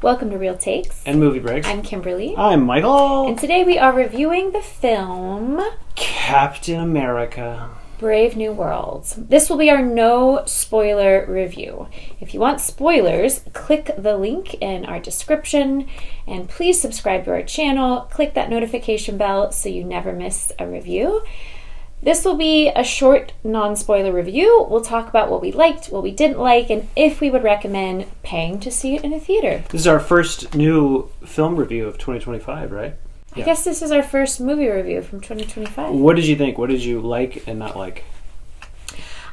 Welcome to Real Takes and Movie Breaks. I'm Kimberly. I'm Michael. And today we are reviewing the film Captain America Brave New World. This will be our no spoiler review. If you want spoilers, click the link in our description and please subscribe to our channel. Click that notification bell so you never miss a review. This will be a short non-spoiler review. We'll talk about what we liked, what we didn't like, and if we would recommend paying to see it in a theater. This is our first new film review of 2025, right? I guess this is our first movie review from 2025. What did you think? What did you like and not like?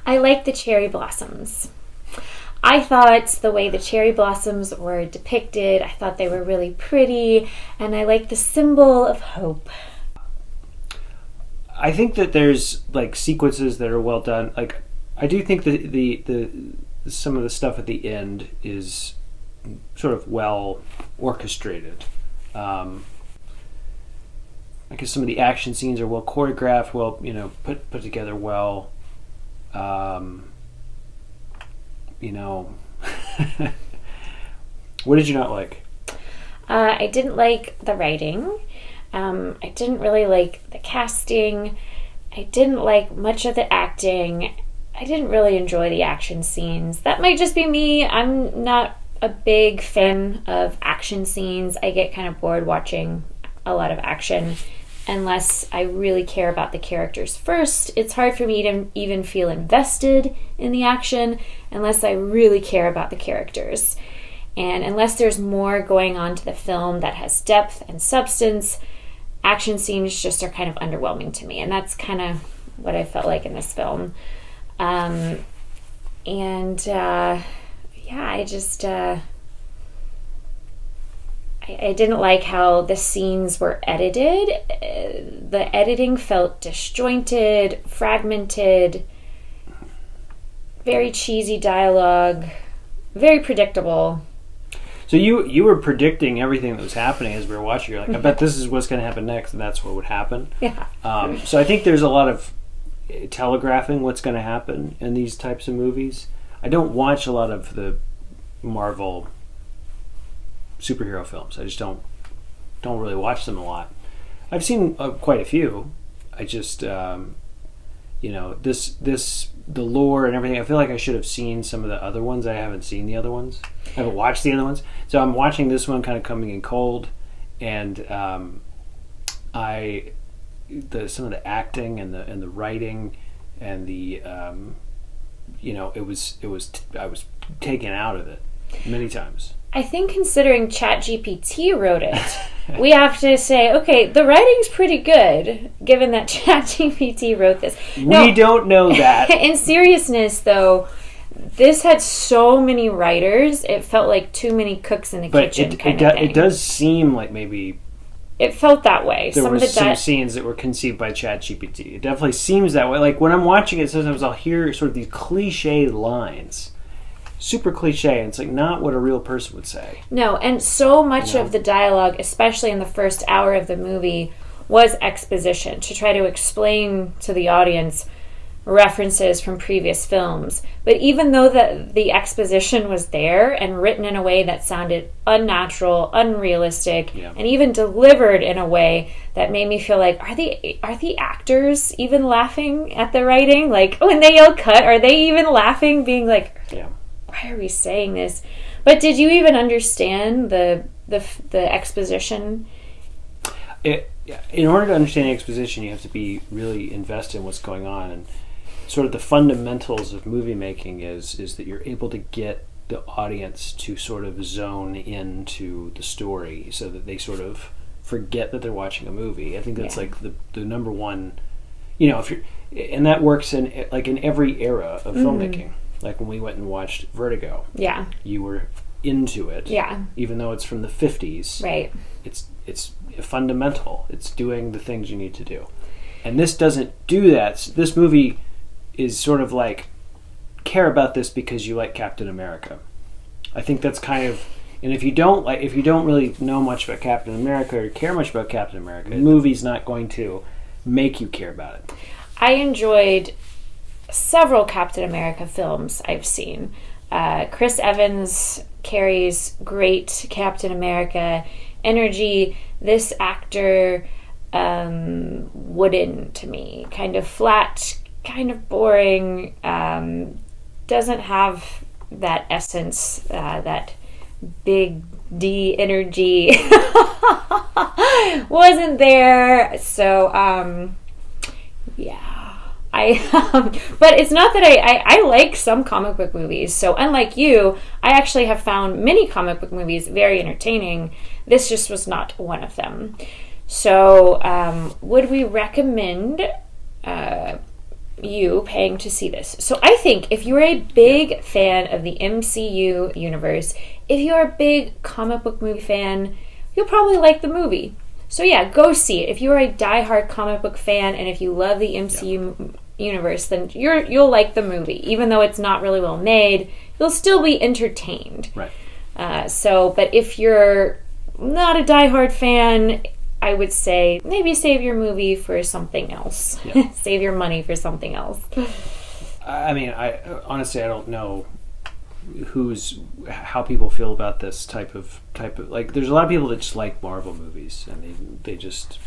I liked the cherry blossoms. I thought the way the cherry blossoms were depicted, I thought they were really pretty, and I liked the symbol of hope. I think that there's like sequences that are well done. Like, I do think that the some of the stuff at the end is sort of well orchestrated. I guess some of the action scenes are well choreographed, well, put together well. What did you not like? I didn't like the writing. I didn't really like the casting. I didn't like much of the acting. I didn't really enjoy the action scenes. That might just be me. I'm not a big fan of action scenes. I get kind of bored watching a lot of action unless I really care about the characters first. It's hard for me to even feel invested in the action unless I really care about the characters. And unless there's more going on to the film that has depth and substance, action scenes just are kind of underwhelming to me. And that's kind of what I felt like in this film. I didn't like how the scenes were edited. The editing felt disjointed, fragmented, very cheesy dialogue, very predictable. So you were predicting everything that was happening as we were watching. You're like, I bet this is what's going to happen next, and that's what would happen. Yeah. So I think there's a lot of telegraphing what's going to happen in these types of movies. I don't watch a lot of the Marvel superhero films. I just don't really watch them a lot. I've seen quite a few. I just the lore and everything. I feel like I should have seen some of the other ones. I haven't seen the other ones. I haven't watched the other ones. So I'm watching this one kind of coming in cold, and some of the acting and the writing and the I was taken out of it many times. I think considering ChatGPT wrote it, we have to say, okay, the writing's pretty good, given that ChatGPT wrote this. We don't know that. In seriousness, though, this had so many writers, it felt like too many cooks in the kitchen kind of thing. It does seem like maybe it felt that way. There were some scenes that were conceived by ChatGPT. It definitely seems that way. Like when I'm watching it, sometimes I'll hear sort of these cliched lines. Super cliche, and it's like not what a real person would say. No, and so much of the dialogue, especially in the first hour of the movie, was exposition to try to explain to the audience references from previous films. But even though the exposition was there and written in a way that sounded unnatural, unrealistic, and even delivered in a way that made me feel like, are the actors even laughing at the writing? Like when they yell cut, are they even laughing, being like, why are we saying this? But did you even understand the exposition? In order to understand the exposition, you have to be really invested in what's going on. And sort of the fundamentals of movie making is that you're able to get the audience to sort of zone into the story so that they sort of forget that they're watching a movie. I think that's like the number one, if you're, and that works in every era of filmmaking. Like when we went and watched Vertigo. Yeah. You were into it. Yeah. Even though it's from the 50s. Right. It's fundamental. It's doing the things you need to do. And this doesn't do that. This movie is sort of like, care about this because you like Captain America. I think that's kind of, and if you don't really know much about Captain America or care much about Captain America, the movie's not going to make you care about it. I enjoyed several Captain America films I've seen. Chris Evans carries great Captain America energy. This actor wooden to me, kind of flat, kind of boring, doesn't have that essence, that big D energy wasn't there. So yeah, but it's not that I like some comic book movies. So unlike you, I actually have found many comic book movies very entertaining. This just was not one of them. So would we recommend you paying to see this? So I think if you're a big fan of the MCU universe, if you're a big comic book movie fan, you'll probably like the movie. So yeah, go see it. If you're a diehard comic book fan and if you love the MCU universe, then you'll like the movie. Even though it's not really well made, you'll still be entertained. Right. But if you're not a diehard fan, I would say maybe save your movie for something else. Yeah. Save your money for something else. I mean, I honestly don't know how people feel about this type of like. There's a lot of people that just like Marvel movies, and they just,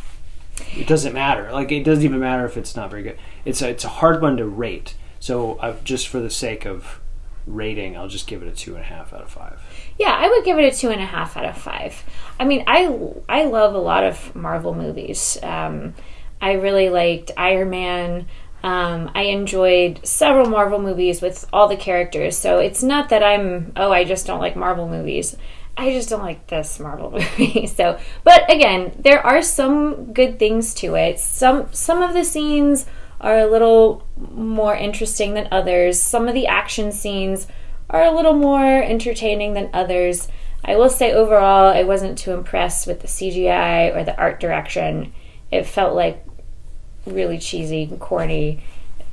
it doesn't matter. Like, it doesn't even matter if it's not very good. It's a hard one to rate. So just for the sake of rating, I'll just give it a 2.5 out of 5. Yeah, I would give it a 2.5 out of 5. I mean, I love a lot of Marvel movies. I really liked Iron Man. I enjoyed several Marvel movies with all the characters. So it's not that I just don't like Marvel movies. I just don't like this Marvel movie. So, but again, there are some good things to it. Some of the scenes are a little more interesting than others. Some of the action scenes are a little more entertaining than others. I will say overall, I wasn't too impressed with the CGI or the art direction. It felt like really cheesy, corny,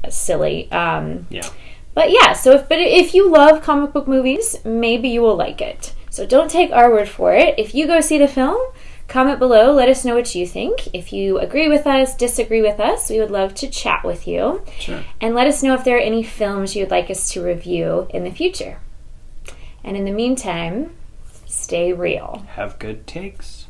silly. Yeah. But yeah, so if you love comic book movies, maybe you will like it. So don't take our word for it. If you go see the film, comment below. Let us know what you think. If you agree with us, disagree with us, we would love to chat with you. Sure. And let us know if there are any films you would like us to review in the future. And in the meantime, stay real. Have good takes.